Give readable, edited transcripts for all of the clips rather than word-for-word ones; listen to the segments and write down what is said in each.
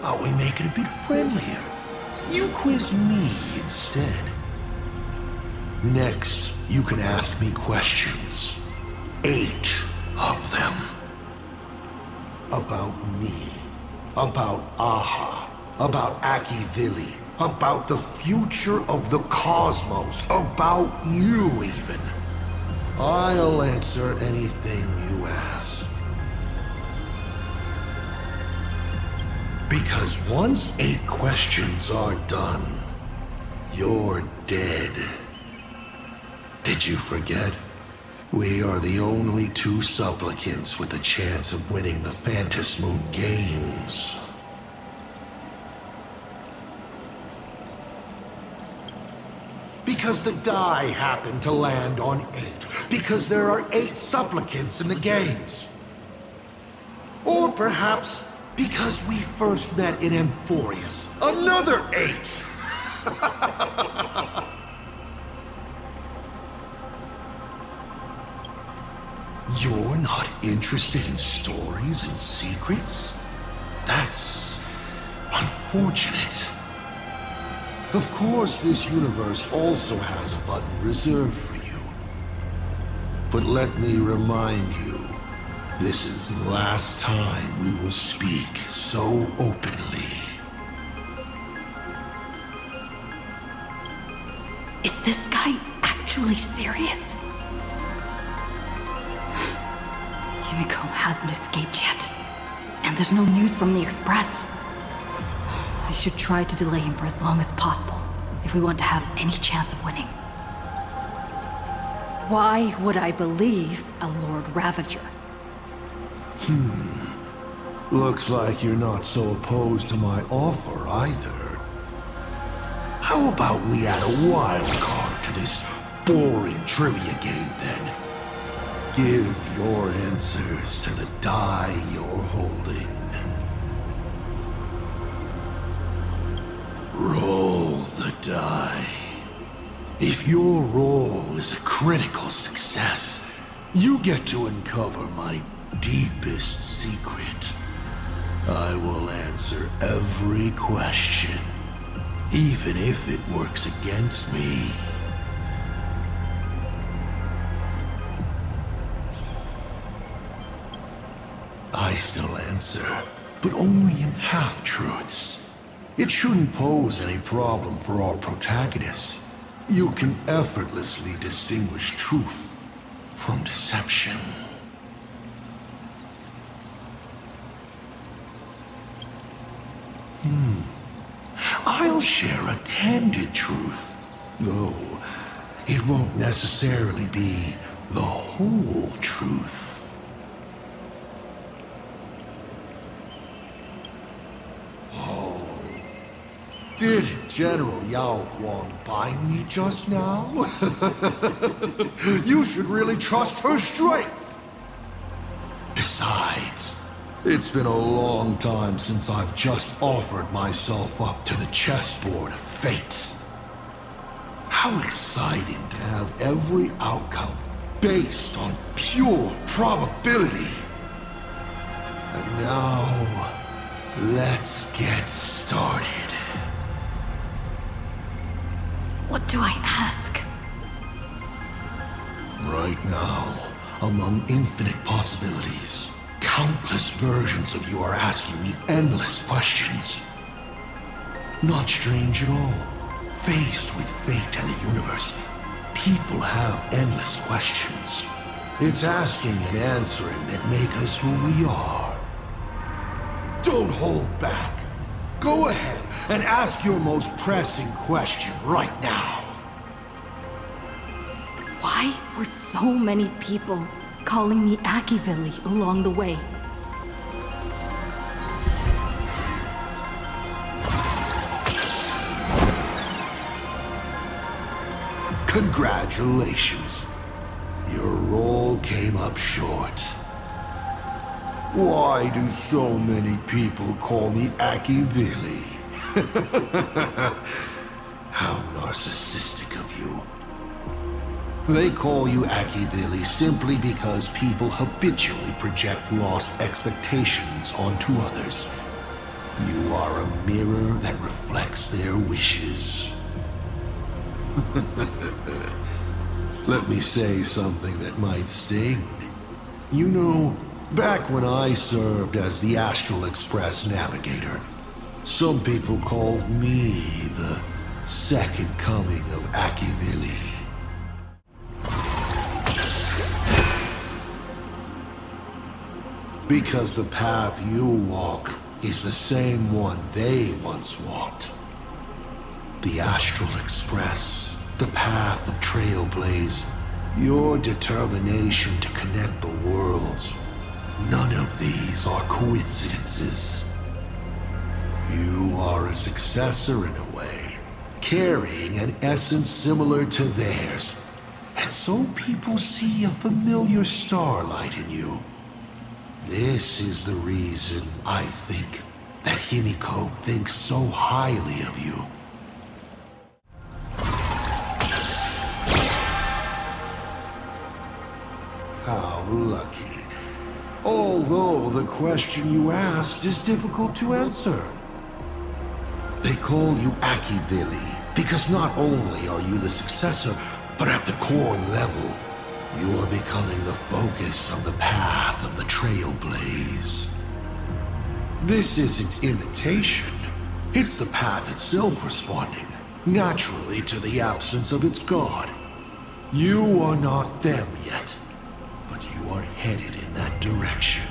about we make it a bit friendlier? You quiz me instead. Next, you can ask me questions. 8 of them. About me. About Aha. About Akivili. About the future of the cosmos. About you, even. I'll answer anything you ask. Because once 8 questions are done, you're dead. Did you forget? We are the only 2 supplicants with a chance of winning the Phantasmoon games. Because the die happened to land on 8. Because there are 8 supplicants in the games. Or perhaps because we first met in Emphorius. Another 8! You're not interested in stories and secrets? That's unfortunate. Of course, this universe also has a button reserved for you. But let me remind you, this is the last time we will speak so openly. Is this guy actually serious? Himeko hasn't escaped yet. And there's no news from the Express. I should try to delay him for as long as possible, if we want to have any chance of winning. Why would I believe a Lord Ravager? Looks like you're not so opposed to my offer either. How about we add a wild card to this boring trivia game then? Give your answers to the die you're holding. Roll the die. If your roll is a critical success, you get to uncover my deepest secret. I will answer every question, even if it works against me. I still answer, but only in half-truths. It shouldn't pose any problem for our protagonist. You can effortlessly distinguish truth from deception. I'll share a candid truth, though it won't necessarily be the whole truth. Did General Yao Guang bind me just now? You should really trust her strength! Besides, it's been a long time since I've just offered myself up to the chessboard of fate. How exciting to have every outcome based on pure probability. And now, let's get started. What do I ask? Right now, among infinite possibilities, countless versions of you are asking me endless questions. Not strange at all. Faced with fate and the universe, people have endless questions. It's asking and answering that make us who we are. Don't hold back. Go ahead and ask your most pressing question right now. Why were so many people calling me Akivili along the way? Congratulations. Your roll came up short. Why do so many people call me Akivili? How narcissistic of you. They call you Akivili simply because people habitually project lost expectations onto others. You are a mirror that reflects their wishes. Let me say something that might sting. You know, back when I served as the Astral Express Navigator, some people called me the Second Coming of Akivili. Because the path you walk is the same one they once walked. The Astral Express, the path of Trailblaze, your determination to connect the worlds. None of these are coincidences. You are a successor in a way, carrying an essence similar to theirs. And so people see a familiar starlight in you. This is the reason I think that Himeko thinks so highly of you. How lucky. Although the question you asked is difficult to answer. They call you Akivili because not only are you the successor, but at the core level, you are becoming the focus of the path of the Trailblaze. This isn't imitation. It's the path itself responding, naturally to the absence of its god. You are not them yet, but you are headed in that direction.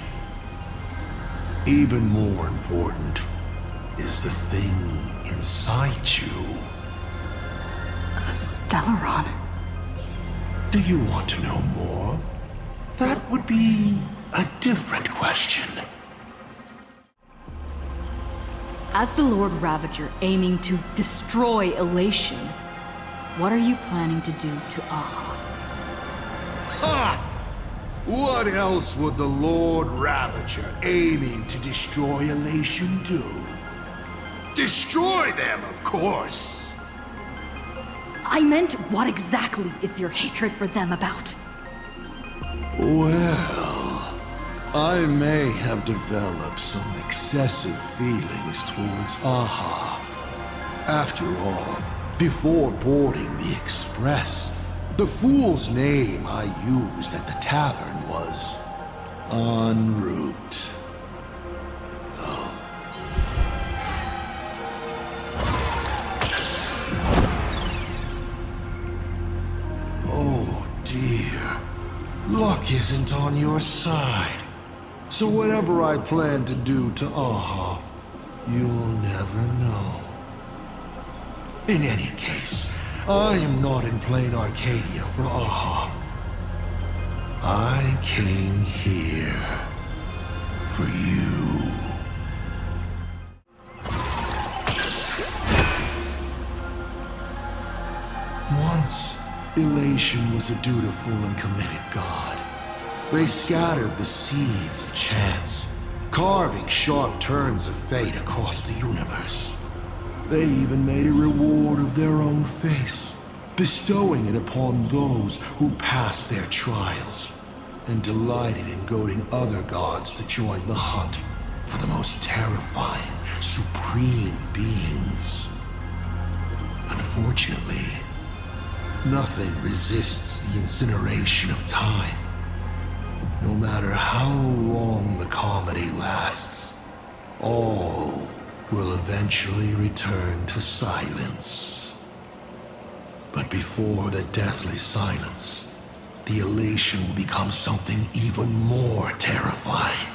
Even more important is the thing inside you. A Stellaron. Do you want to know more? That would be a different question. As the Lord Ravager aiming to destroy Elation, what are you planning to do to Aha? Ha! What else would the Lord Ravager aiming to destroy Elation do? Destroy them, of course! I meant, what exactly is your hatred for them about? Well, I may have developed some excessive feelings towards Aha. After all, before boarding the Express, the fool's name I used at the tavern was En route. Luck isn't on your side. So whatever I plan to do to Aha, you'll never know. In any case, I am not in plain Arcadia for Aha. I came here for you. Once, Elation was a dutiful and committed god. They scattered the seeds of chance, carving sharp turns of fate across the universe. They even made a reward of their own face, bestowing it upon those who passed their trials, and delighted in goading other gods to join the hunt for the most terrifying, supreme beings. Unfortunately, nothing resists the incineration of time. No matter how long the comedy lasts, all will eventually return to silence. But before the deathly silence, the elation will become something even more terrifying.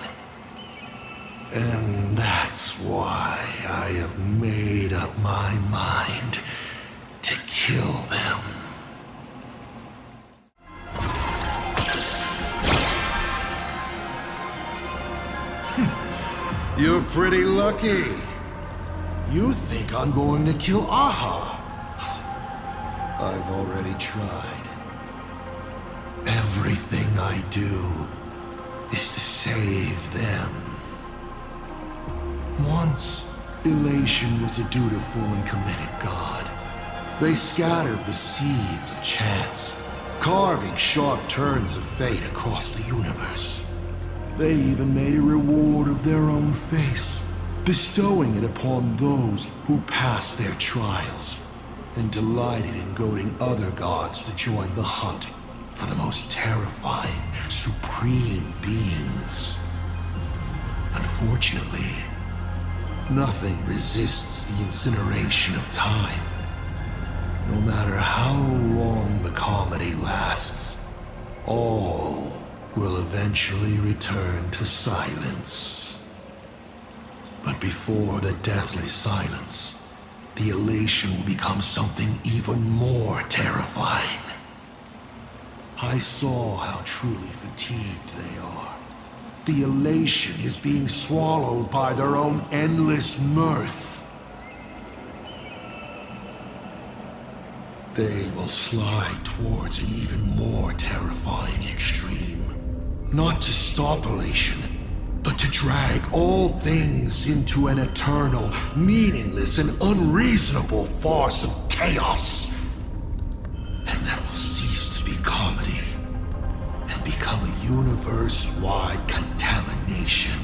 And that's why I have made up my mind to kill them. You're pretty lucky. You think I'm going to kill Aha. I've already tried. Everything I do is to save them. Once, Elation was a dutiful and committed god. They scattered the seeds of chance, carving sharp turns of fate across the universe. They even made a reward of their own face, bestowing it upon those who pass their trials, and delighted in goading other gods to join the hunt for the most terrifying, supreme beings. Unfortunately, nothing resists the incineration of time. No matter how long the comedy lasts, all will eventually return to silence. But before the deathly silence, the elation will become something even more terrifying. I saw how truly fatigued they are. The elation is being swallowed by their own endless mirth. They will slide towards an even more terrifying extreme. Not to stop elation, but to drag all things into an eternal, meaningless, and unreasonable farce of chaos. And that will cease to be comedy, and become a universe-wide contamination.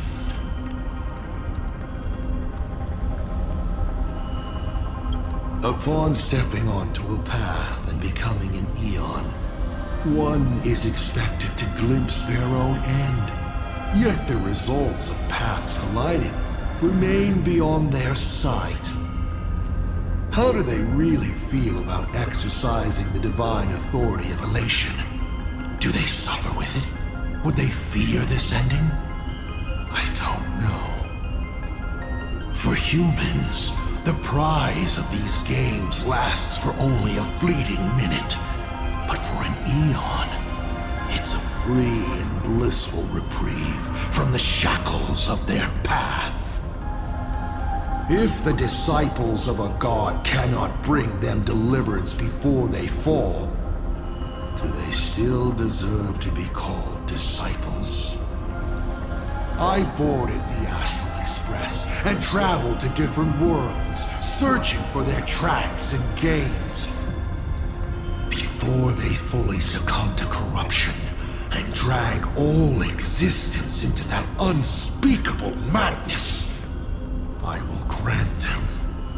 Upon stepping onto a path and becoming an Eon, one is expected to glimpse their own end. Yet the results of paths colliding remain beyond their sight. How do they really feel about exercising the divine authority of elation? Do they suffer with it? Would they fear this ending? I don't know. For humans, the prize of these games lasts for only a fleeting minute. But for an Eon, it's a free and blissful reprieve from the shackles of their path. If the disciples of a god cannot bring them deliverance before they fall, do they still deserve to be called disciples? I boarded the Astral Express and traveled to different worlds, searching for their tracks and games. Before they fully succumb to corruption and drag all existence into that unspeakable madness, I will grant them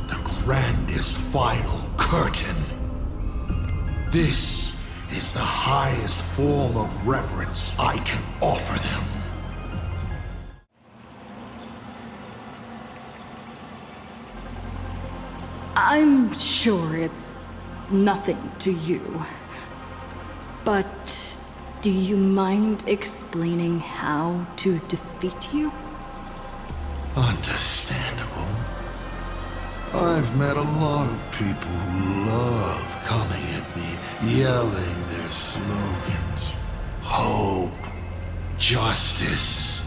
the grandest final curtain. This is the highest form of reverence I can offer them. I'm sure it's nothing to you. But do you mind explaining how to defeat you? Understandable. I've met a lot of people who love coming at me, yelling their slogans. Hope. Justice.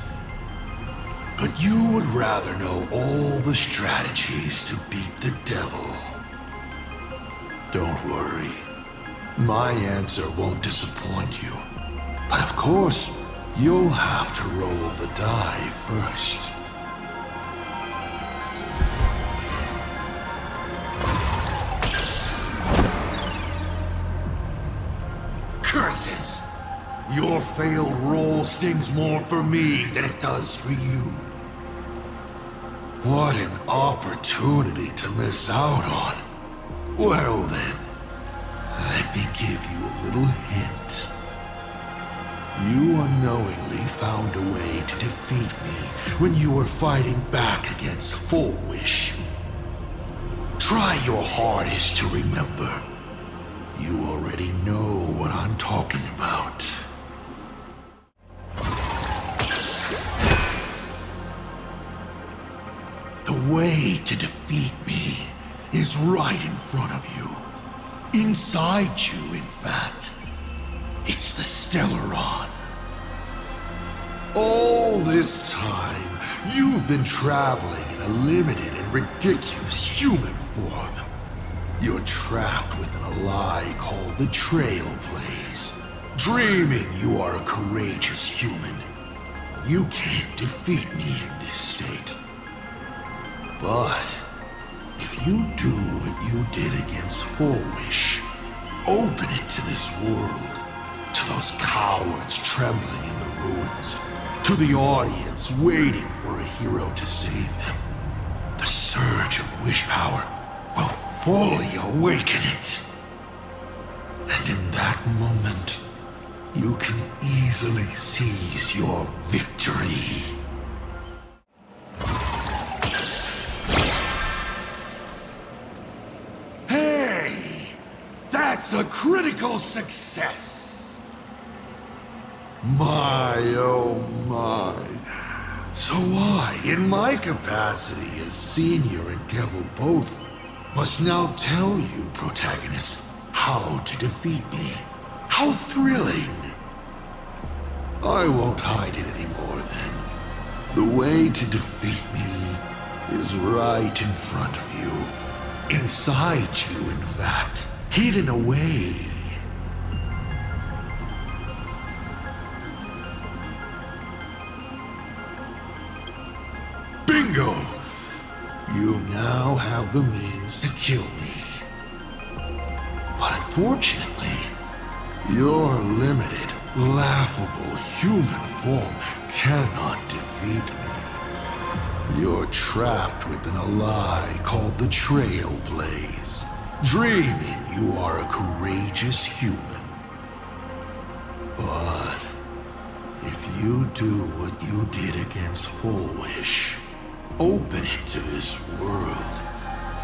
But you would rather know all the strategies to beat the devil. Don't worry. My answer won't disappoint you. But of course, you'll have to roll the die first. Curses! Your failed roll stings more for me than it does for you. What an opportunity to miss out on. Well then, let me give you a little hint. You unknowingly found a way to defeat me when you were fighting back against Full Wish. Try your hardest to remember. You already know what I'm talking about. The way to defeat me is right in front of you. Inside you, in fact. It's the Stellaron. All this time, you've been traveling in a limited and ridiculous human form. You're trapped within a lie called the Trailblaze, dreaming you are a courageous human. You can't defeat me in this state. But if you do what you did against Full Wish, open it to this world, to those cowards trembling in the ruins, to the audience waiting for a hero to save them, wish power will fully awaken it. And in that moment, you can easily seize your victory. Hey! That's a critical success! My, oh my. So I, in my capacity as Senior and Devil both, must now tell you, protagonist, how to defeat me. How thrilling! I won't hide it anymore then. The way to defeat me is right in front of you. Inside you, in fact. Hidden away. Bingo! You now have the means to kill me. But unfortunately, your limited, laughable human form cannot defeat me. You're trapped within a lie called the Trailblaze, dreaming you are a courageous human. But if you do what you did against Full Wish, open it to this world,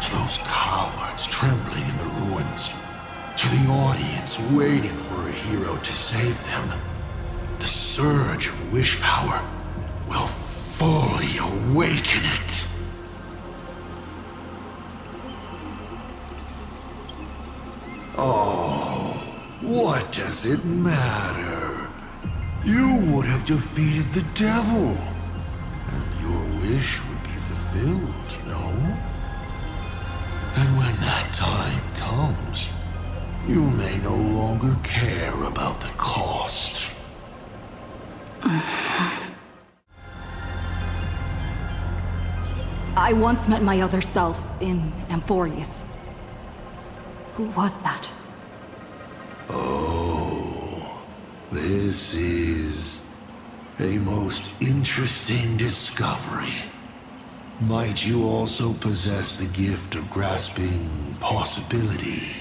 to those cowards trembling in the ruins, to the audience waiting for a hero to save them, the surge of wish power will fully awaken it. Oh, what does it matter? You would have defeated the devil, and your wish would be fulfilled, no? And when that time comes, you may no longer care about the cost. I once met my other self in Amphorius. Who was that? Oh, this is a most interesting discovery. Might you also possess the gift of grasping possibility?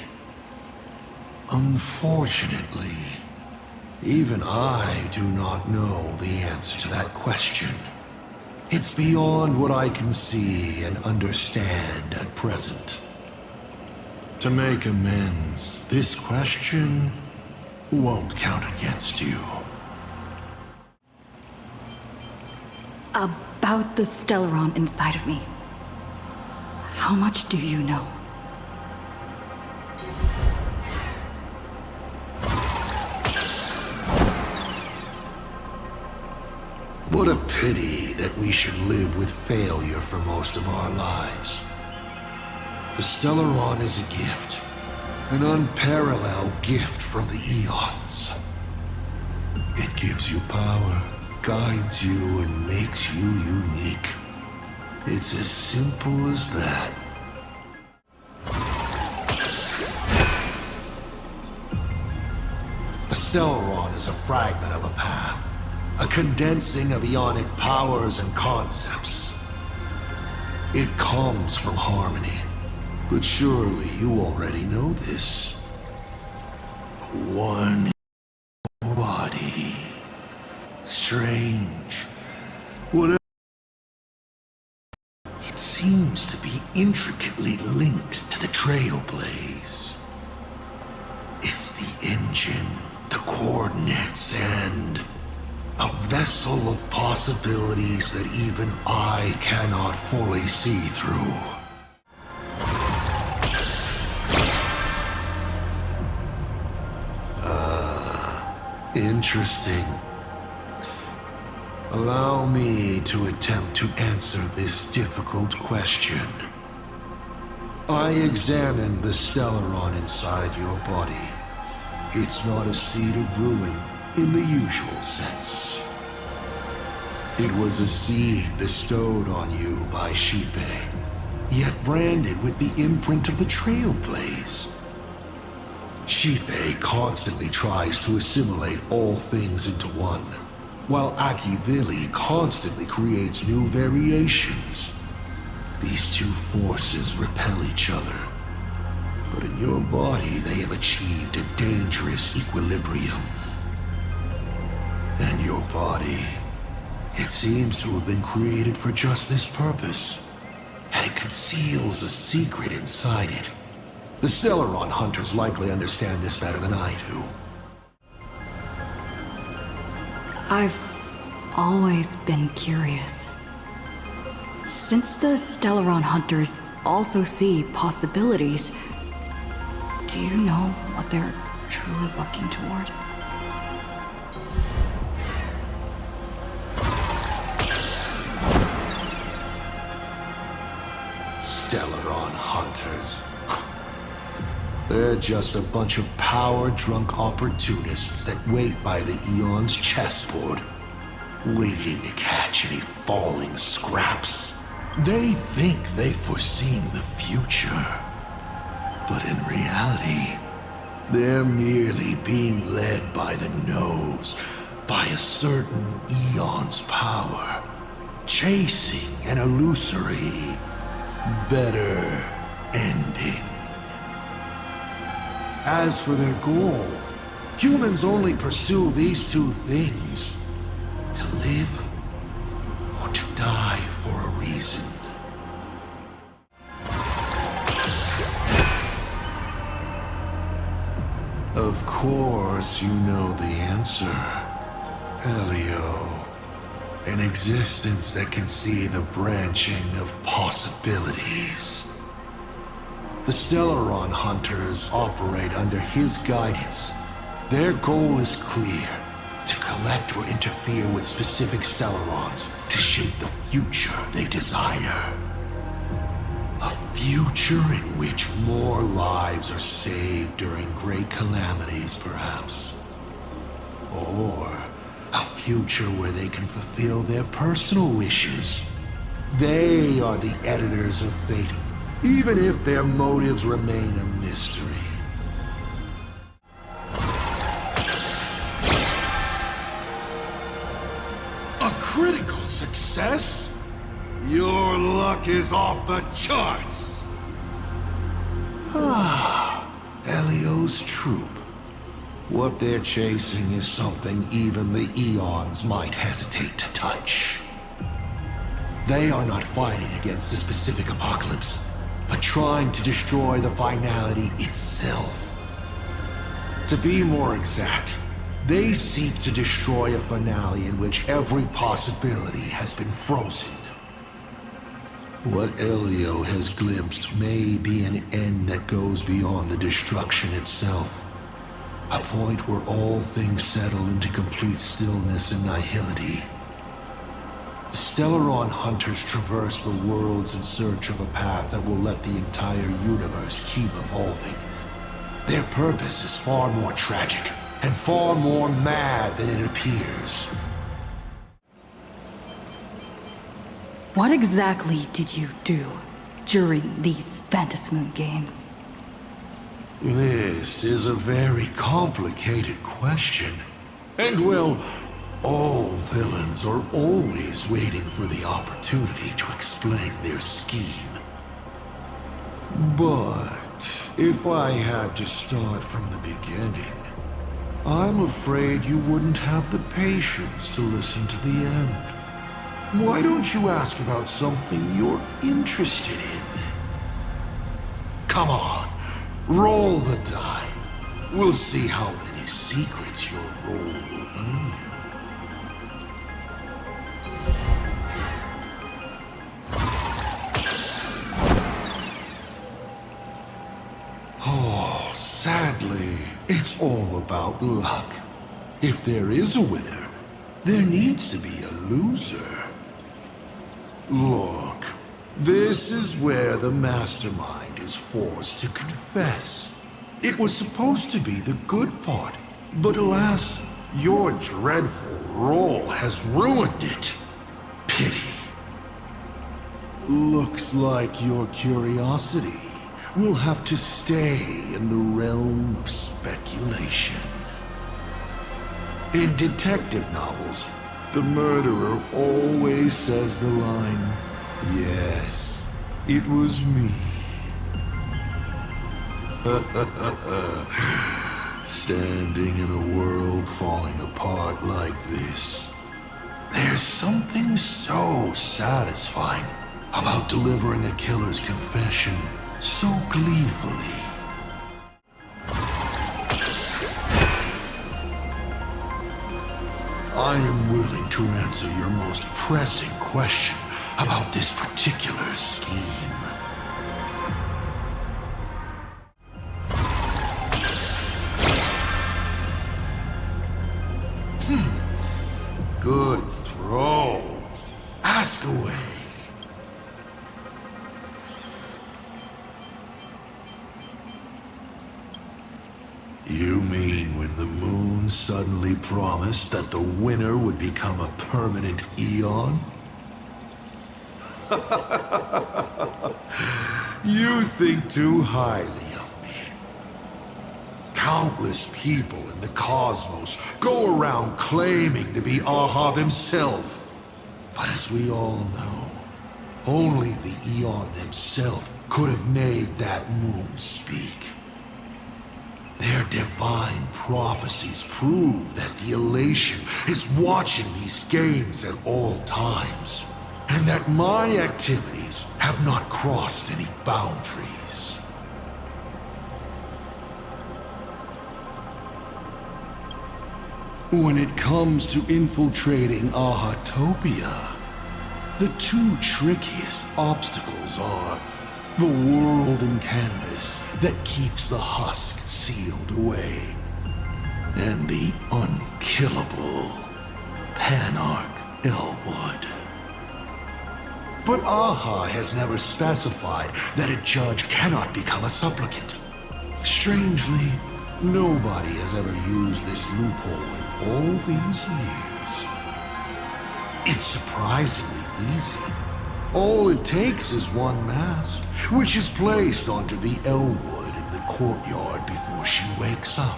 Unfortunately, even I do not know the answer to that question. It's beyond what I can see and understand at present. To make amends, this question won't count against you. About the Stellaron inside of me. How much do you know? What a pity that we should live with failure for most of our lives. The Stellaron is a gift, an unparalleled gift from the eons. It gives you power, guides you, and makes you unique. It's as simple as that. The Stellaron is a fragment of a path, a condensing of ionic powers and concepts. It comes from harmony, but surely you already know this. One body. Strange. Whatever. It seems to be intricately linked to the Trailblaze. It's the engine, the coordinates, and a vessel of possibilities that even I cannot fully see through. Interesting. Allow me to attempt to answer this difficult question. I examined the Stellaron inside your body. It's not a seed of ruin in the usual sense. It was a seed bestowed on you by Xipe, yet branded with the imprint of the Trailblaze. Xipe constantly tries to assimilate all things into one, while Akivili constantly creates new variations. These two forces repel each other. But in your body, they have achieved a dangerous equilibrium. And your body, it seems to have been created for just this purpose. And it conceals a secret inside it. The Stellaron Hunters likely understand this better than I do. I've always been curious. Since the Stellaron Hunters also see possibilities, do you know what they're truly working toward? Stellaron Hunters. They're just a bunch of power-drunk opportunists that wait by the Eon's chessboard, waiting to catch any falling scraps. They think they've foreseen the future, but in reality, they're merely being led by the nose, by a certain Eon's power, chasing an illusory, better ending. As for their goal, humans only pursue these two things: to live or to die for a reason. Of course, you know the answer. Elio. An existence that can see the branching of possibilities. The Stellaron Hunters operate under his guidance. Their goal is clear: to collect or interfere with specific Stellarons to shape the future they desire. A future in which more lives are saved during great calamities, perhaps. Or a future where they can fulfill their personal wishes. They are the editors of fate, even if their motives remain a mystery. A critical success? Your luck is off the charts! Elio's troop. What they're chasing is something even the Eons might hesitate to touch. They are not fighting against a specific apocalypse, but trying to destroy the Finality itself. To be more exact, they seek to destroy a finale in which every possibility has been frozen. What Elio has glimpsed may be an end that goes beyond the destruction itself. A point where all things settle into complete stillness and nihility. The Stellaron Hunters traverse the worlds in search of a path that will let the entire universe keep evolving. Their purpose is far more tragic and far more mad than it appears. What exactly did you do during these Phantasmoon games? This is a very complicated question. And well, all villains are always waiting for the opportunity to explain their scheme. But if I had to start from the beginning, I'm afraid you wouldn't have the patience to listen to the end. Why don't you ask about something you're interested in? Come on, roll the die. We'll see how many secrets your roll will earn you. Oh, sadly, it's all about luck. If there is a winner, there needs to be a loser. Look, this is where the mastermind is forced to confess. It was supposed to be the good part, but alas, your dreadful roll has ruined it. Pity. Looks like your curiosity will have to stay in the realm of speculation. In detective novels, the murderer always says the line, "Yes, It was me. Standing in a world falling apart like this. There's something so satisfying about delivering a killer's confession so gleefully. I am willing to answer your most pressing question about this particular scheme. Good throw. Ask away. You mean when the moon suddenly promised that the winner would become a permanent eon? You think too highly of me. Countless people in the cosmos go around claiming to be Aha themselves. But as we all know, only the eon themselves could have made that moon speak. Their divine prophecies prove that the elation is watching these games at all times, and that my activities have not crossed any boundaries. When it comes to infiltrating Ahatopia, the two trickiest obstacles are the world in canvas that keeps the husk sealed away, and the unkillable Panarch Elwood. But Aha has never specified that a judge cannot become a supplicant. Strangely, nobody has ever used this loophole in all these years. It's surprisingly easy. All it takes is one mask, which is placed onto the Elwood in the courtyard before she wakes up.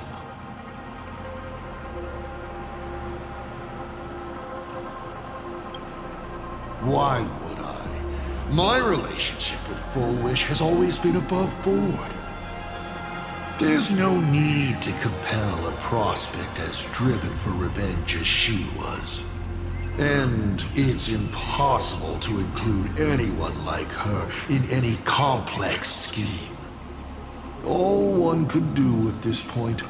Why would I? My relationship with Full Wish has always been above board. There's no need to compel a prospect as driven for revenge as she was. And it's impossible to include anyone like her in any complex scheme. All one could do at this point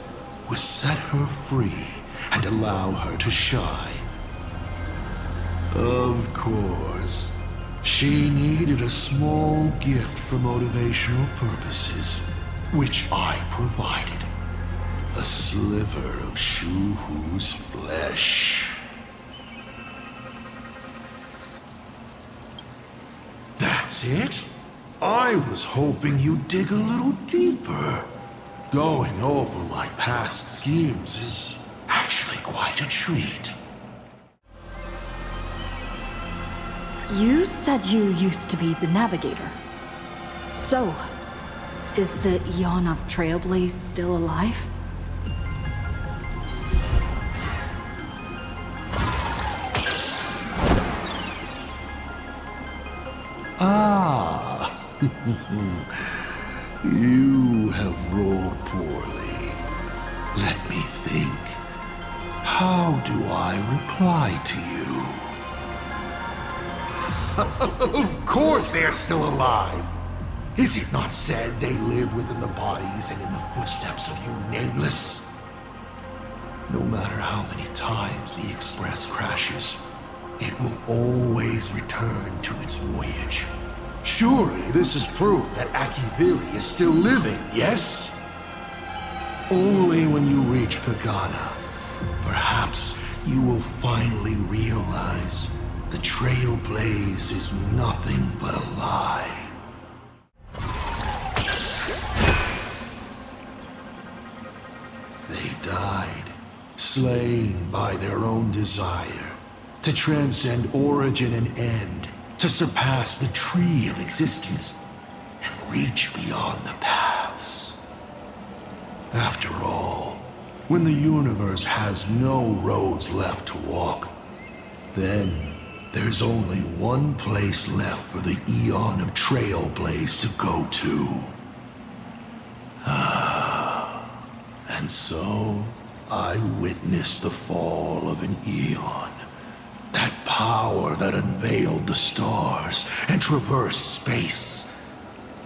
was set her free and allow her to shine. Of course, she needed a small gift for motivational purposes, which I provided. A sliver of Shu-Hu's flesh. That's it? I was hoping you'd dig a little deeper. Going over my past schemes is actually quite a treat. You said you used to be the Navigator. So, is the Eon of Trailblaze still alive? Ah, you have rolled poorly. Let me think. How do I reply to you? Of course they're still alive. Is it not said they live within the bodies and in the footsteps of you nameless? No matter how many times the Express crashes, it will always return to its voyage. Surely this is proof that Akivili is still living, yes? Only when you reach Pagana, perhaps you will finally realize the Trailblaze is nothing but a lie. They died, slain by their own desire, to transcend origin and end, to surpass the tree of existence, and reach beyond the paths. After all, when the universe has no roads left to walk, then There's only one place left for the Eon of Trailblaze to go to. And so, I witnessed the fall of an Eon. That power that unveiled the stars and traversed space.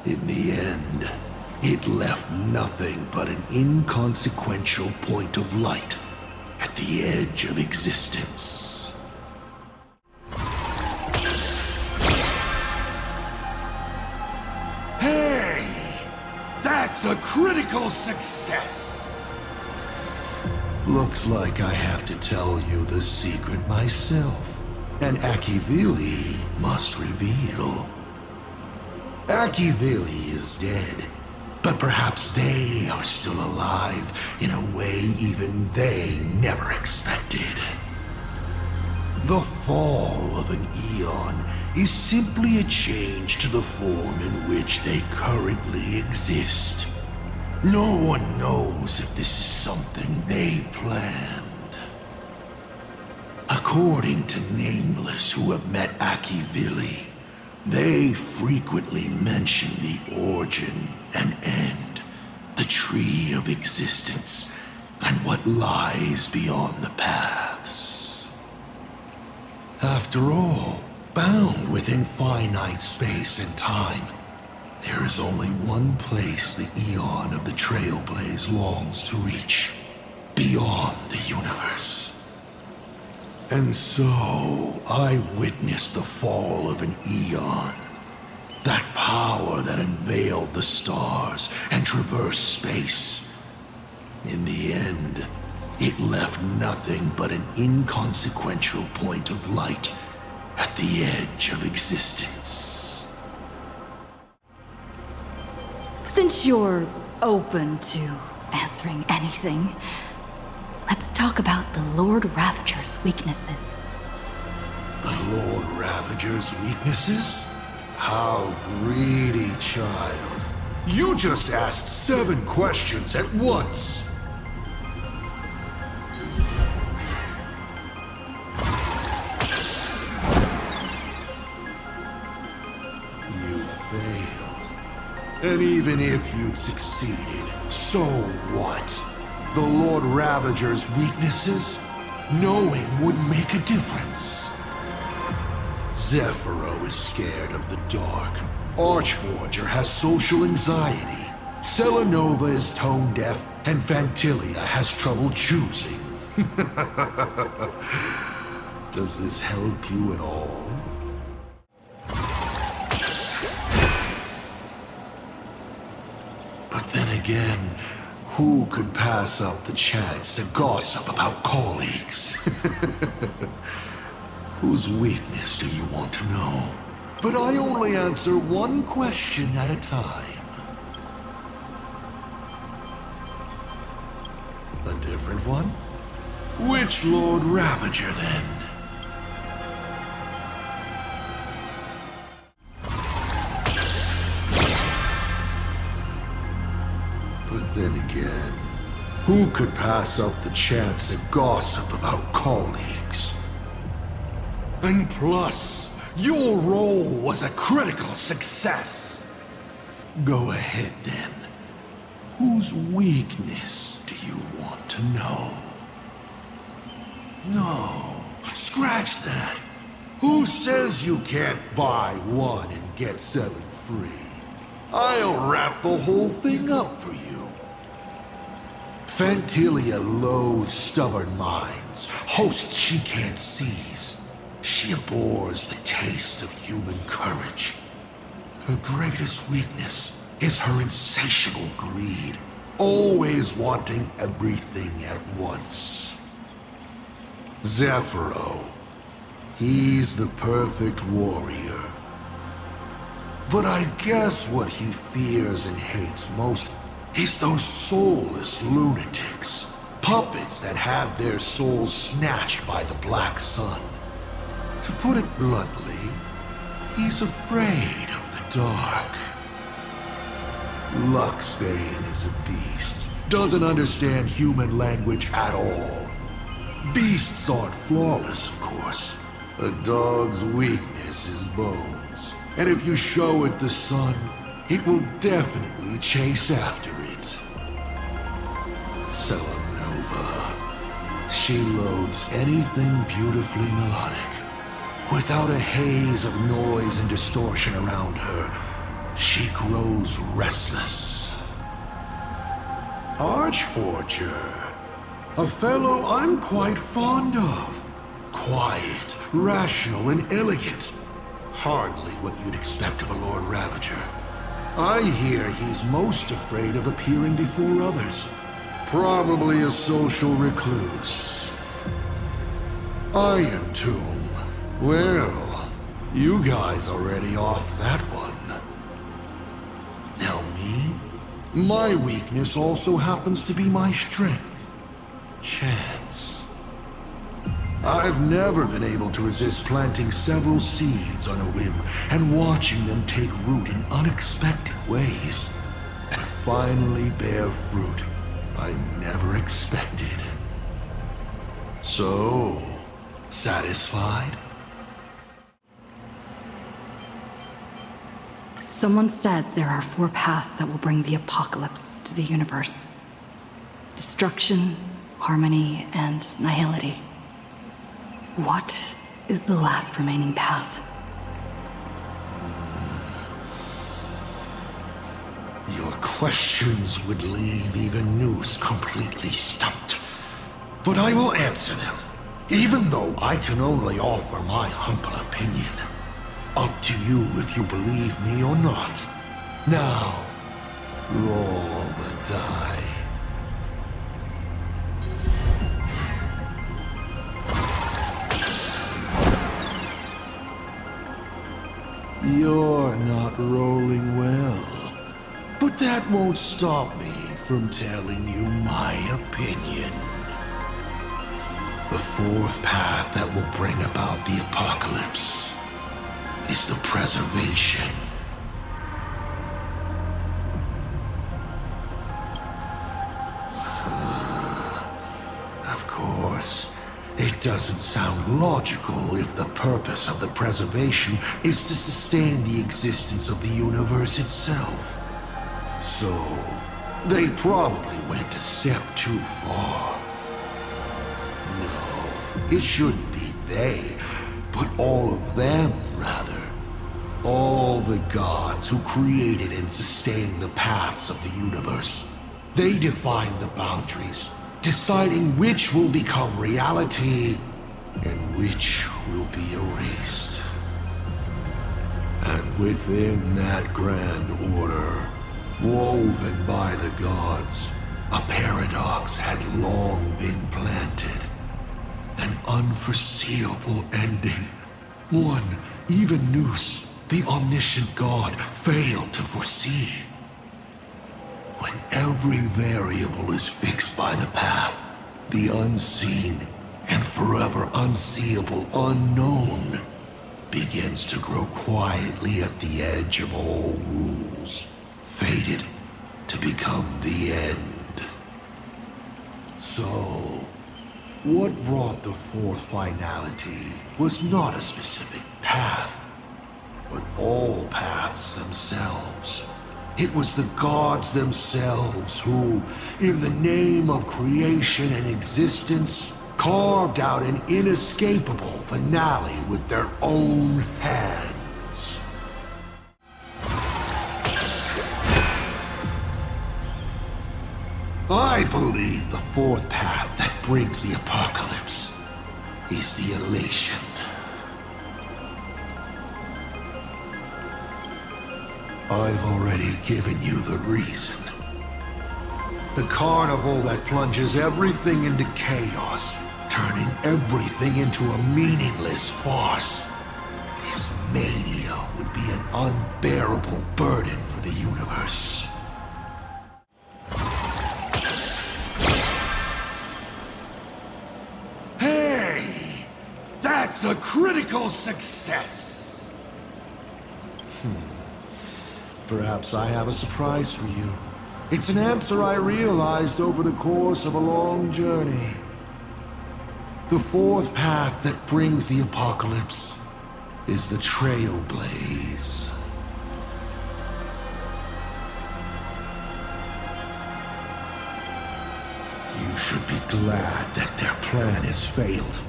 In the end, it left nothing but an inconsequential point of light at the edge of existence. Hey! That's a critical success! Looks like I have to tell you the secret myself. And Akivili must reveal. Akivili is dead, but perhaps they are still alive in a way even they never expected. The fall of an Eon is simply a change to the form in which they currently exist. No one knows if this is something they planned. According to Nameless who have met Akivili, they frequently mention the origin and end, the tree of existence, and what lies beyond the paths. After all, bound within finite space and time, there is only one place the Eon of the Trailblaze longs to reach, beyond the universe. And so, I witnessed the fall of an Eon. That power that unveiled the stars and traversed space. In the end, it left nothing but an inconsequential point of light at the edge of existence. Since you're open to answering anything, let's talk about the Lord Ravager's weaknesses. The Lord Ravager's weaknesses? How greedy, child. You just asked 7 questions at once. You failed. And even if you'd succeeded, so what? The Lord Ravager's weaknesses? Knowing wouldn't make a difference. Zephyro is scared of the dark. Archforger has social anxiety. Selenova is tone deaf, and Phantilia has trouble choosing. Does this help you at all? But then again, who could pass up the chance to gossip about colleagues? Whose weakness do you want to know? But I only answer one question at a time. A different one? Which Lord Ravager, then? But then again, who could pass up the chance to gossip about colleagues? And plus, your role was a critical success. Go ahead then. Whose weakness do you want to know? No, scratch that. Who says you can't buy 1 and get 7 free? I'll wrap the whole thing up for you. Phantilia loathes stubborn minds, hosts she can't seize. She abhors the taste of human courage. Her greatest weakness is her insatiable greed, always wanting everything at once. Zephyro, he's the perfect warrior. But I guess what he fears and hates most is those soulless lunatics. Puppets that have their souls snatched by the Black Sun. To put it bluntly, he's afraid of the dark. Luxbane is a beast. Doesn't understand human language at all. Beasts aren't flawless, of course. A dog's weakness is bones. And if you show it the sun, it will definitely chase after it. Selenova. She loads anything beautifully melodic. Without a haze of noise and distortion around her, she grows restless. Archforger. A fellow I'm quite fond of. Quiet, rational, and elegant. Hardly what you'd expect of a Lord Ravager. I hear he's most afraid of appearing before others. Probably a social recluse. Iron Tomb. Well, you guys already off that one. Now me? My weakness also happens to be my strength. Chance. I've never been able to resist planting several seeds on a whim and watching them take root in unexpected ways and finally bear fruit I never expected. So, satisfied? Someone said there are 4 paths that will bring the apocalypse to the universe. Destruction, harmony, and nihility. What is the last remaining path? Your questions would leave even Noose completely stumped. But I will answer them, even though I can only offer my humble opinion. Up to you if you believe me or not. Now, roll the die. You're not rolling well, but that won't stop me from telling you my opinion. The 4th path that will bring about the apocalypse is the preservation. Of course, it doesn't sound logical if the purpose of the preservation is to sustain the existence of the universe itself. So, they probably went a step too far. No, it shouldn't be they, but all of them, rather. All the gods who created and sustained the paths of the universe. They defined the boundaries, deciding which will become reality and which will be erased. And within that grand order, woven by the gods, a paradox had long been planted. An unforeseeable ending. One even Noose, the omniscient god, failed to foresee. When every variable is fixed by the path, the unseen and forever unseeable unknown begins to grow quietly at the edge of all rules, fated to become the end. So, what brought the 4th finality was not a specific path, but all paths themselves. It was the gods themselves who, in the name of creation and existence, carved out an inescapable finale with their own hands. I believe the 4th path that brings the apocalypse is the elation. I've already given you the reason. The carnival that plunges everything into chaos, turning everything into a meaningless farce. This mania would be an unbearable burden for the universe. Hey! That's a critical success! Perhaps I have a surprise for you. It's an answer I realized over the course of a long journey. The fourth path that brings the apocalypse is the Trailblaze. You should be glad that their plan has failed.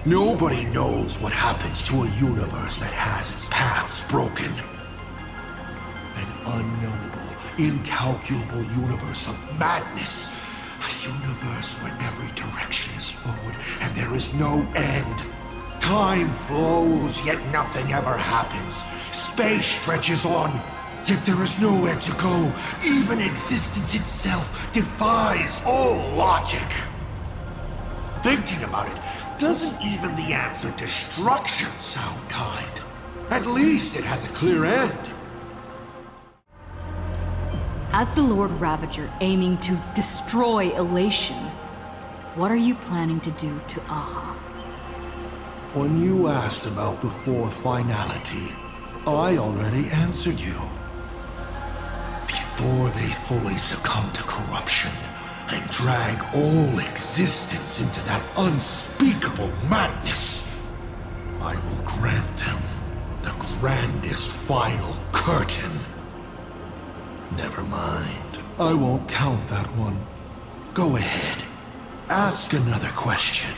Nobody knows what happens to a universe that has its paths broken. An unknowable, incalculable universe of madness. A universe where every direction is forward and there is no end. Time flows, yet nothing ever happens. Space stretches on, yet there is nowhere to go. Even existence itself defies all logic. Thinking about it, doesn't even the answer destruction sound kind? At least it has a clear end. As the Lord Ravager aiming to destroy Elation, what are you planning to do to Aha? When you asked about the fourth finality, I already answered you. Before they fully succumb to corruption and drag all existence into that unspeakable madness, I will grant them the grandest final curtain. Never mind. I won't count that one. Go ahead. Ask another question.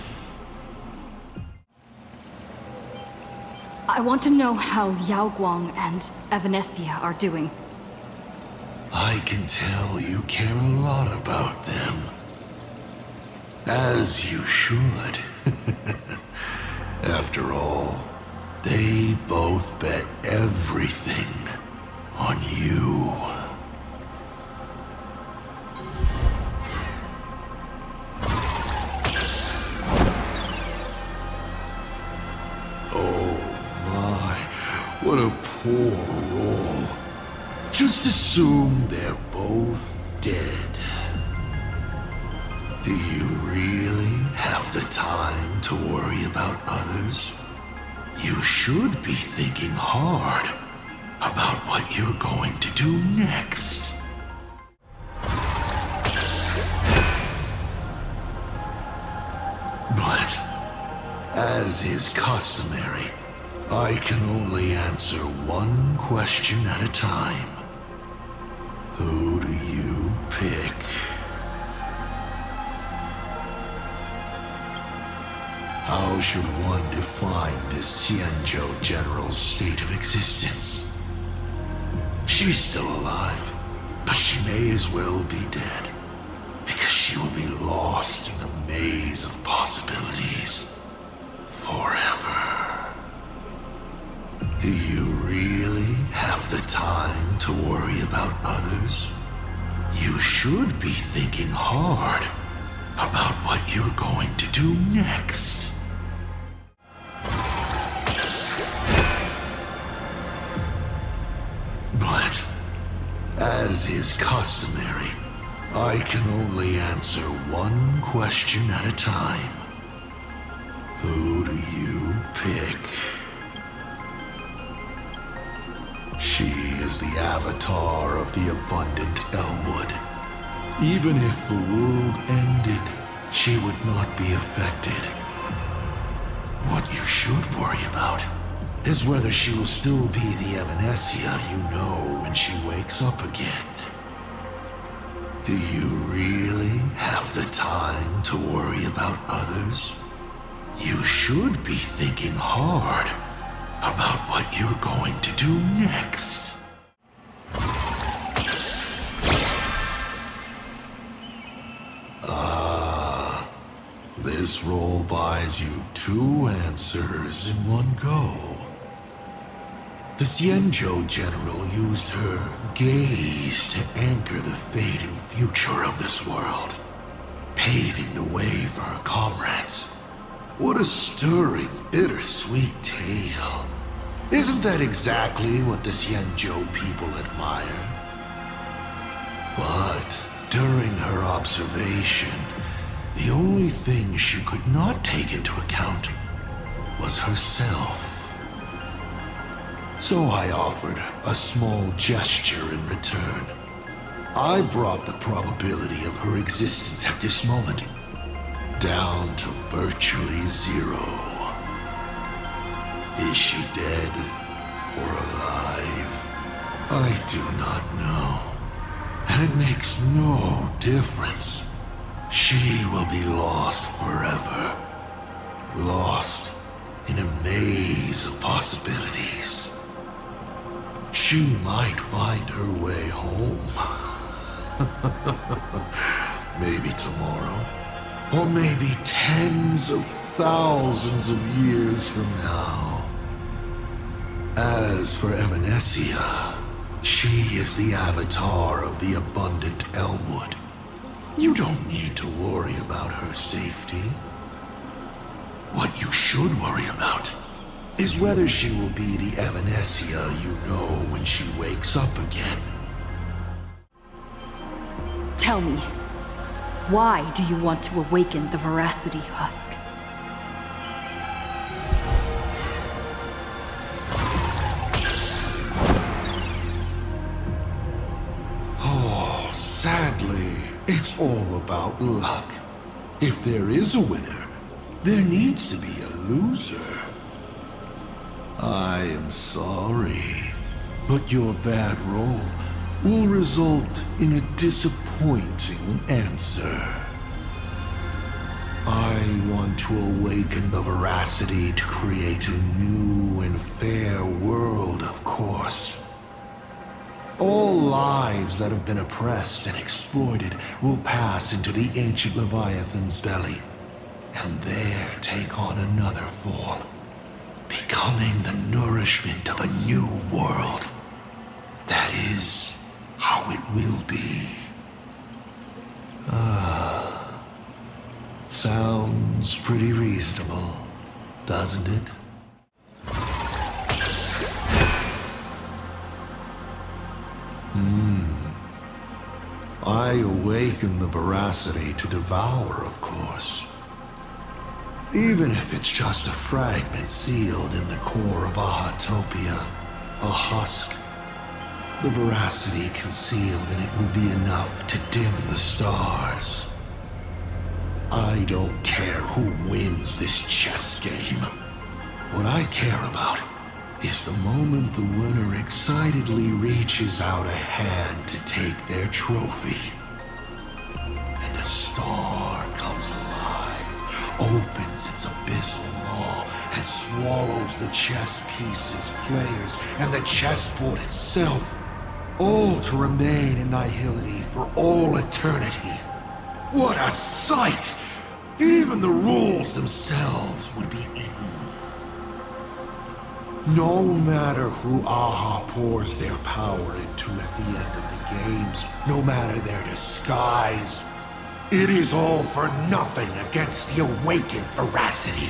I want to know how Yao Guang and Evanescia are doing. I can tell you care a lot about them. As you should. After all, they both bet everything on you. What a poor roll. Just assume they're both dead. Do you really have the time to worry about others? You should be thinking hard about what you're going to do next. But, as is customary, I can only answer one question at a time. Who do you pick? How should one define this Xianzhou General's state of existence? She's still alive, but she may as well be dead, because she will be lost in the maze of possibilities forever. Do you really have the time to worry about others? You should be thinking hard about what you're going to do next. But, as is customary, I can only answer one question at a time. Who do you pick? She is the avatar of the abundant Elwood. Even if the world ended, she would not be affected. What you should worry about is whether she will still be the Evanescia you know when she wakes up again. Do you really have the time to worry about others? You should be thinking hard about what you're going to do next. This roll buys you 2 answers in one go. The Xianzhou General used her gaze to anchor the fate and future of this world, paving the way for her comrades. What a stirring, bittersweet tale. Isn't that exactly what the Xianzhou people admire? But during her observation, the only thing she could not take into account was herself. So I offered a small gesture in return. I brought the probability of her existence at this moment down to virtually zero. Is she dead or alive? I do not know. And it makes no difference. She will be lost forever. Lost in a maze of possibilities. She might find her way home. Maybe tomorrow. Or maybe tens of thousands of years from now. As for Evanescia, she is the avatar of the abundant Elwood. You don't need to worry about her safety. What you should worry about is whether she will be the Evanescia you know when she wakes up again. Tell me, why do you want to awaken the Voracity husk? Oh, sadly, it's all about luck. If there is a winner, there needs to be a loser. I am sorry, but your bad roll will result in a disappointing answer. I want to awaken the Voracity to create a new and fair world, of course. All lives that have been oppressed and exploited will pass into the ancient Leviathan's belly, and there take on another form, becoming the nourishment of a new world. That is how it will be. Sounds pretty reasonable, doesn't it? I awaken the Voracity to devour, of course. Even if it's just a fragment sealed in the core of Ahatopia, a husk, the Voracity concealed in it will be enough to dim the stars. I don't care who wins this chess game. What I care about is the moment the winner excitedly reaches out a hand to take their trophy. And a star comes alive, opens its abyssal maw, and swallows the chess pieces, players, and the chessboard itself, all to remain in nihility for all eternity. What a sight! Even the rules themselves would be eaten. No matter who Aha pours their power into at the end of the games, no matter their disguise, it is all for nothing against the awakened Voracity.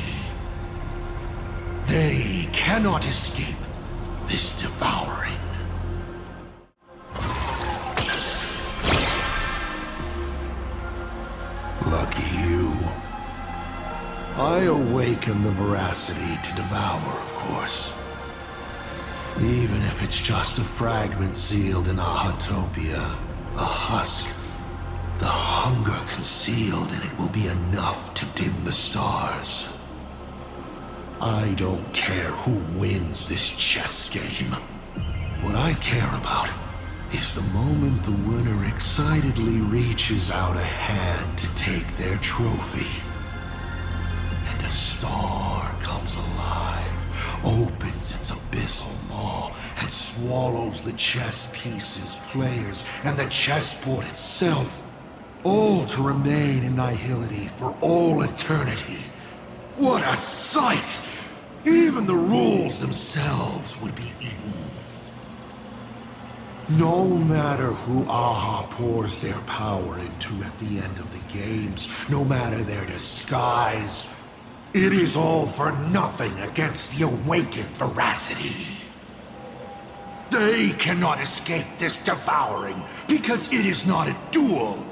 They cannot escape this devouring. Lucky you. I awaken the Voracity to devour, of course. Even if it's just a fragment sealed in Ahatopia, a husk, the hunger concealed in it will be enough to dim the stars. I don't care who wins this chess game. What I care about is the moment the winner excitedly reaches out a hand to take their trophy. And a star comes alive, opens its abyssal maw, and swallows the chess pieces, players, and the chessboard itself, all to remain in nihility for all eternity. What a sight! Even the rules themselves would be eaten. No matter who Aha pours their power into at the end of the games, no matter their disguise, it is all for nothing against the awakened Voracity. They cannot escape this devouring because it is not a duel,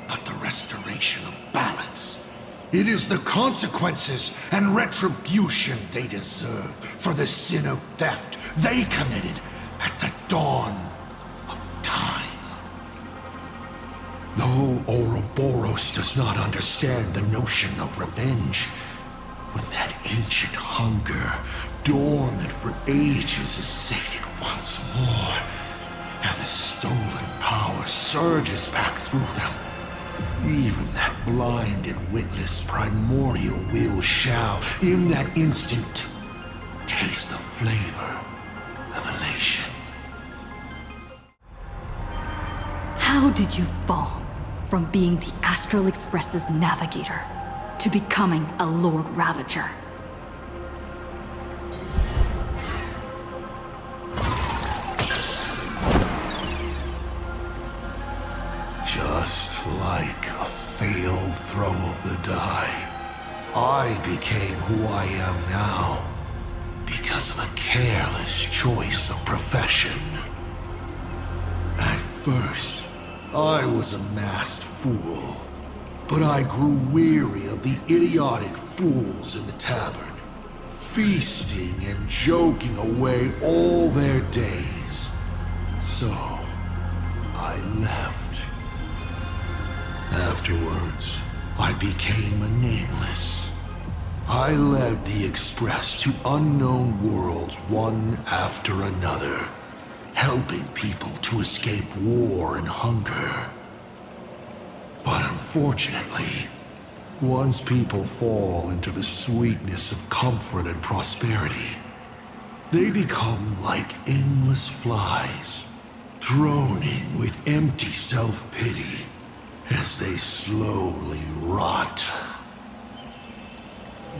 but the restoration of balance. It is the consequences and retribution they deserve for the sin of theft they committed at the dawn of time. Though Ouroboros does not understand the notion of revenge, when that ancient hunger, dormant for ages, is sated once more, and the stolen power surges back through them, even that blind and witless primordial will shall, in that instant, taste the flavor of elation. How did you fall from being the Astral Express's navigator to becoming a Lord Ravager? Just like a failed throw of the die, I became who I am now because of a careless choice of profession. At first, I was a masked fool, but I grew weary of the idiotic fools in the tavern, feasting and joking away all their days. So, I left. Afterwards, I became a nameless. I led the Express to unknown worlds one after another, helping people to escape war and hunger. But unfortunately, once people fall into the sweetness of comfort and prosperity, they become like aimless flies, droning with empty self-pity as they slowly rot.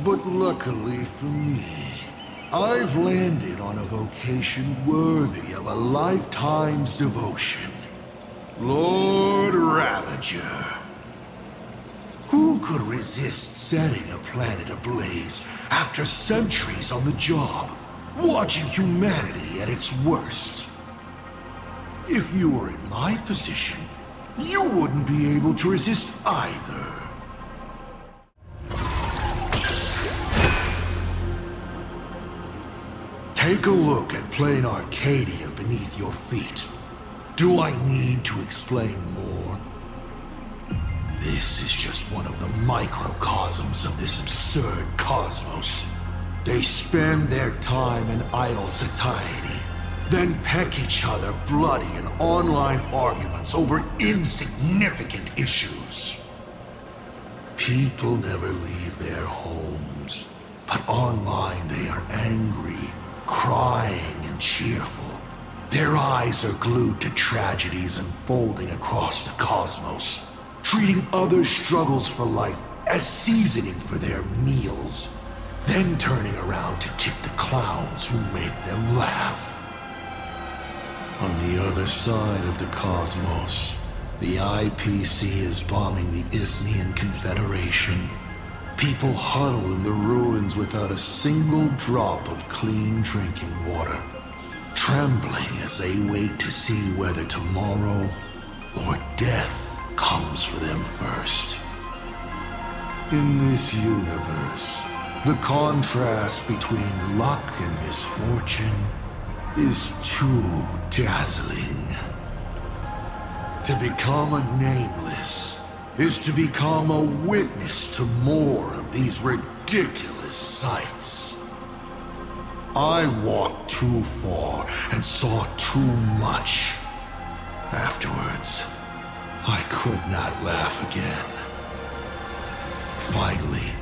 But luckily for me, I've landed on a vocation worthy of a lifetime's devotion. Lord Ravager. Who could resist setting a planet ablaze after centuries on the job, watching humanity at its worst? If you were in my position, you wouldn't be able to resist either. Take a look at plain Arcadia beneath your feet. Do I need to explain more? This is just one of the microcosms of this absurd cosmos. They spend their time in idle satiety, then peck each other bloody in online arguments over insignificant issues. People never leave their homes, but online they are angry, crying and cheerful. Their eyes are glued to tragedies unfolding across the cosmos, treating other struggles for life as seasoning for their meals, then turning around to tip the clowns who make them laugh. On the other side of the cosmos, the IPC is bombing the Isnian Confederation. People huddle in the ruins without a single drop of clean drinking water, trembling as they wait to see whether tomorrow or death comes for them first. In this universe, the contrast between luck and misfortune is too dazzling. To become a nameless is to become a witness to more of these ridiculous sights. I walked too far and saw too much. Afterwards, I could not laugh again. Finally,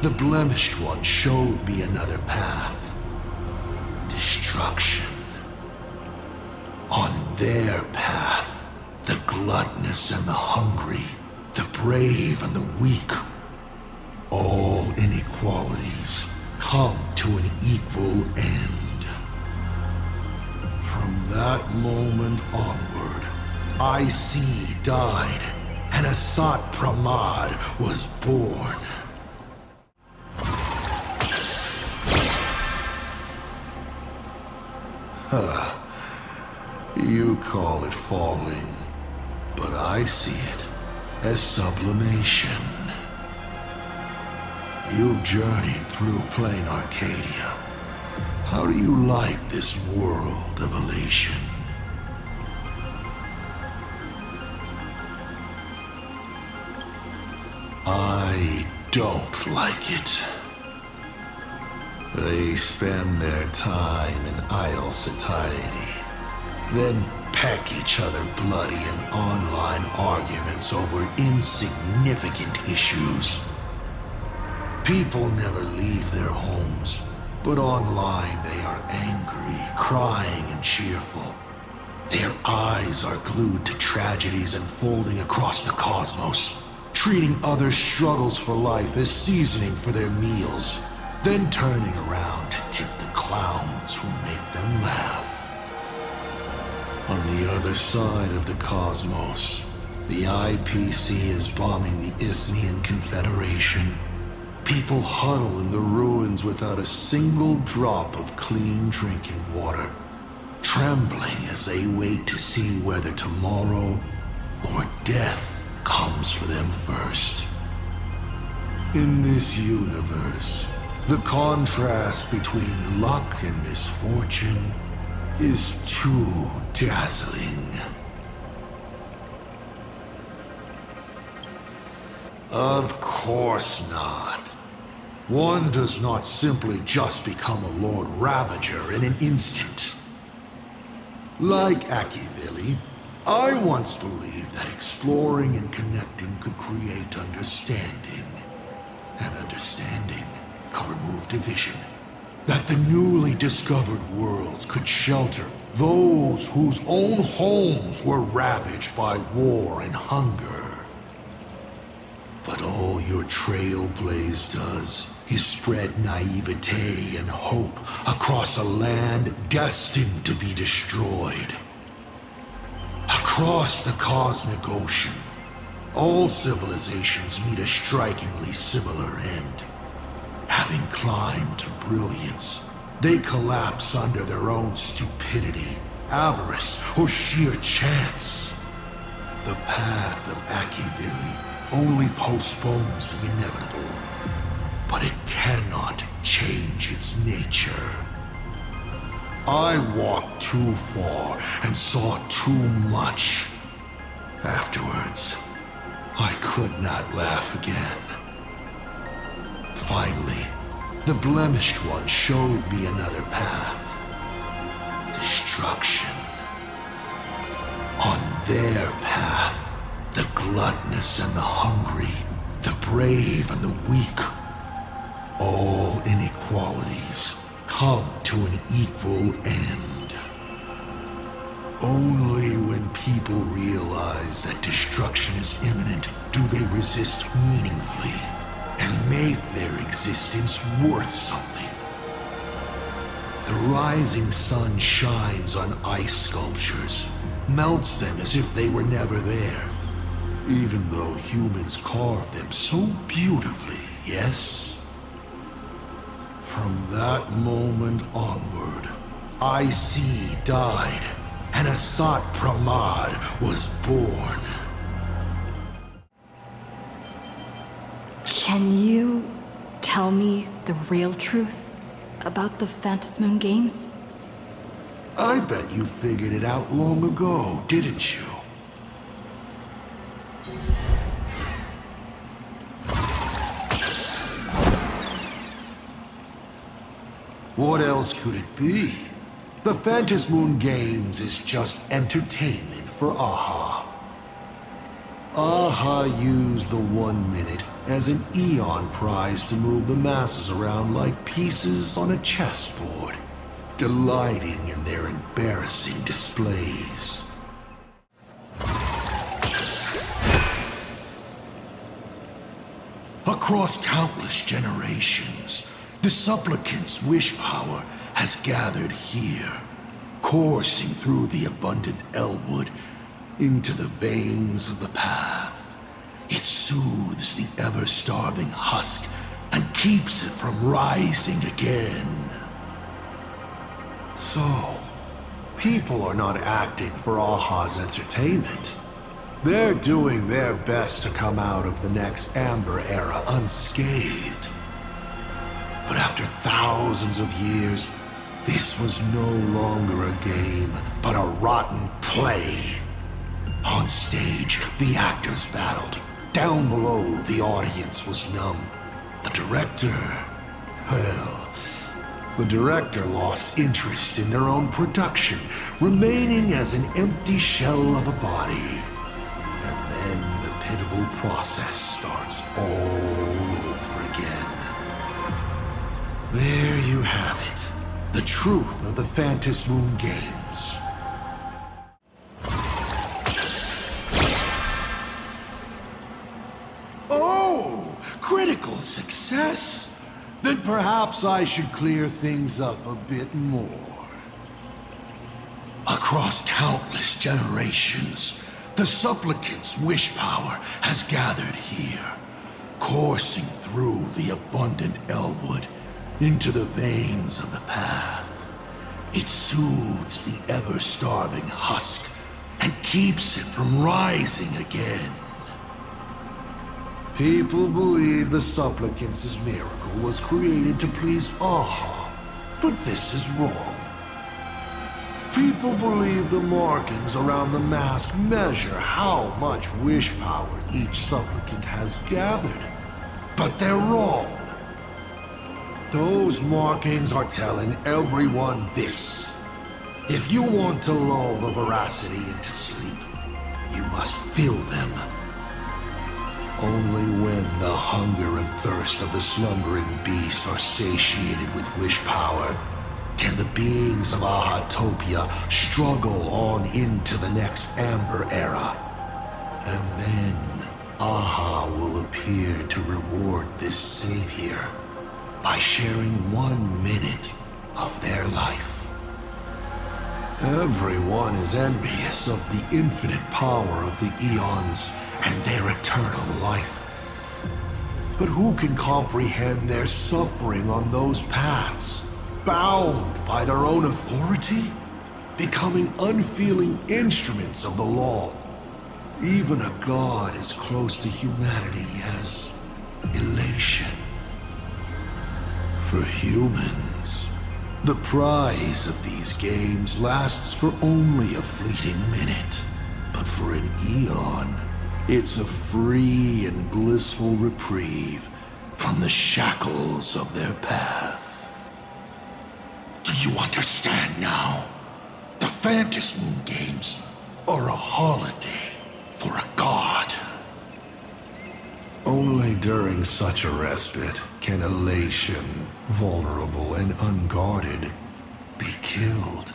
the blemished one showed me another path. Destruction. On their path, the gluttonous and the hungry, the brave and the weak, all inequalities come to an equal end. From that moment onward, IC died, and Asat Pramad was born. You call it falling, but I see it as sublimation. You've journeyed through plain Arcadia. How do you like this world of elation? I don't like it. They spend their time in idle satiety, then peck each other bloody in online arguments over insignificant issues. People never leave their homes, but online they are angry, crying, and cheerful. Their eyes are glued to tragedies unfolding across the cosmos, treating other struggles for life as seasoning for their meals, then turning around to tip the clowns who make them laugh. On the other side of the cosmos, the IPC is bombing the Isthmian Confederation. People huddle in the ruins without a single drop of clean drinking water, trembling as they wait to see whether tomorrow or death comes for them first. In this universe, the contrast between luck and misfortune is too dazzling. Of course not. One does not simply just become a Lord Ravager in an instant. Like Akivili, I once believed that exploring and connecting could create understanding. And understanding could remove division. That the newly discovered worlds could shelter those whose own homes were ravaged by war and hunger. But all your Trailblaze does is spread naivete and hope across a land destined to be destroyed. Across the cosmic ocean, all civilizations meet a strikingly similar end. Having climbed to brilliance, they collapse under their own stupidity, avarice, or sheer chance. The path of Akivili only postpones the inevitable, but it cannot change its nature. I walked too far and saw too much. Afterwards, I could not laugh again. Finally, the blemished one showed me another path. Destruction. On their path, the gluttonous and the hungry, the brave and the weak, all inequalities come to an equal end. Only when people realize that destruction is imminent do they resist meaningfully and make their existence worth something. The rising sun shines on ice sculptures, melts them as if they were never there, even though humans carved them so beautifully, yes? From that moment onward, IC died, and Asat Pramad was born. Can you tell me the real truth about the Phantasmoon games? I bet you figured it out long ago, didn't you? What else could it be? The Phantasmoon games is just entertainment for AHA. AHA used the 1 minute as an eon prize to move the masses around like pieces on a chessboard, delighting in their embarrassing displays. Across countless generations, the supplicant's wish power has gathered here, coursing through the abundant Elwood into the veins of the path. It soothes the ever-starving husk and keeps it from rising again. So, people are not acting for AHA's entertainment. They're doing their best to come out of the next Amber Era unscathed. But after thousands of years, this was no longer a game, but a rotten play. On stage, the actors battled, Down below, the audience was numb. The director, well, the director lost interest in their own production, remaining as an empty shell of a body. And then the pitiable process starts all over again. There you have it. The truth of the Phantasmoon games. Oh! Critical success! Then perhaps I should clear things up a bit more. Across countless generations, the supplicant's wish power has gathered here, coursing through the abundant Elwood into the veins of the path. It soothes the ever-starving husk and keeps it from rising again. People believe the supplicant's miracle was created to please Aha, but this is wrong. People believe the markings around the mask measure how much wish power each supplicant has gathered, but they're wrong. Those markings are telling everyone this. If you want to lull the Voracity into sleep, you must fill them. Only when the hunger and thirst of the slumbering beast are satiated with wish power can the beings of Ahatopia struggle on into the next Amber Era. And then Aha will appear to reward this savior by sharing 1 minute of their life. Everyone is envious of the infinite power of the eons and their eternal life. But who can comprehend their suffering on those paths, bound by their own authority, becoming unfeeling instruments of the law? Even a god as close to humanity as elation. For humans, the prize of these games lasts for only a fleeting minute, but for an eon, it's a free and blissful reprieve from the shackles of their path. Do you understand now? The Phantasmoon games are a holiday for a god. Only during such a respite can elation, vulnerable and unguarded, be killed.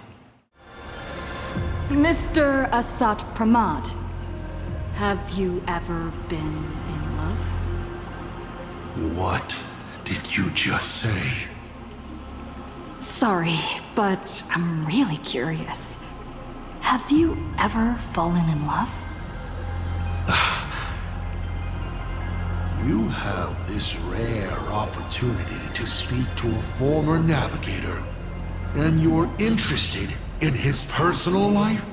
Mr. Asat Pramad, have you ever been in love? What did you just say? Sorry, but I'm really curious. Have you ever fallen in love? You have this rare opportunity to speak to a former navigator, and you're interested in his personal life?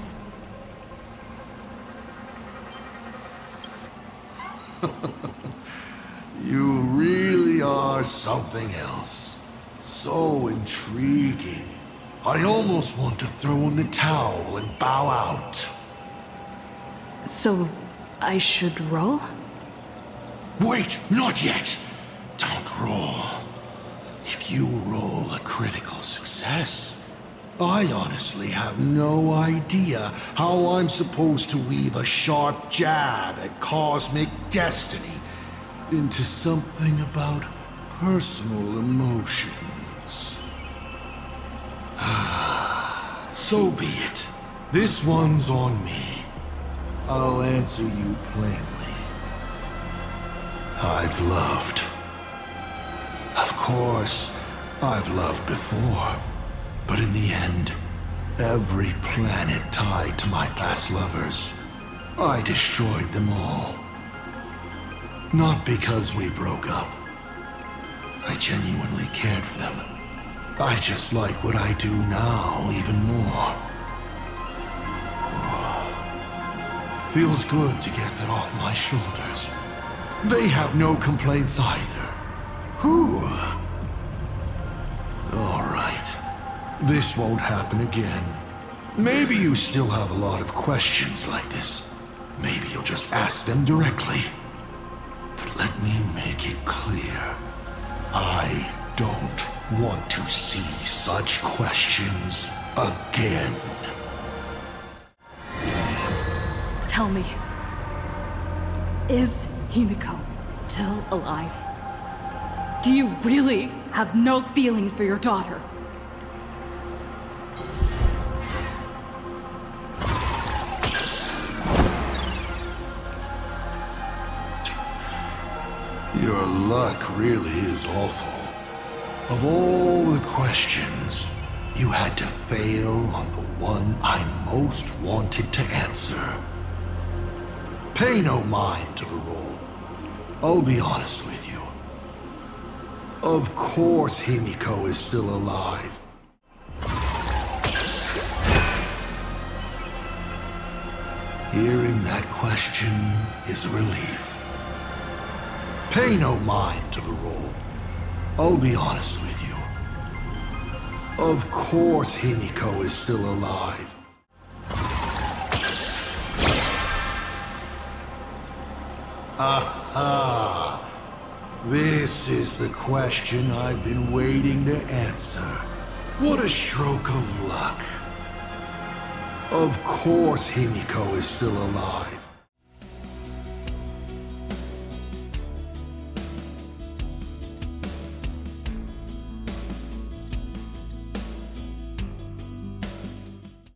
You really are something else. So intriguing. I almost want to throw in the towel and bow out. So, I should roll? Wait, not yet! Don't roll. If you roll a critical success, I honestly have no idea how I'm supposed to weave a sharp jab at cosmic destiny into something about personal emotions. So be it. This one's on me. I'll answer you plainly. I've loved. Of course, I've loved before. But in the end, every planet tied to my past lovers, I destroyed them all. Not because we broke up. I genuinely cared for them. I just like what I do now even more. Feels good to get that off my shoulders. They have no complaints either. Whew. All right. This won't happen again. Maybe you still have a lot of questions like this. Maybe you'll just ask them directly. Let me make it clear. I don't want to see such questions again. Tell me, is Himeko still alive? Do you really have no feelings for your daughter? Your luck really is awful. Of all the questions, you had to fail on the one I most wanted to answer. Pay no mind to the roll. I'll be honest with you. Of course Himeko is still alive. Hearing that question is a relief. Pay no mind to the roll. I'll be honest with you. Of course Himeko is still alive. Aha! This is the question I've been waiting to answer. What a stroke of luck. Of course Himeko is still alive.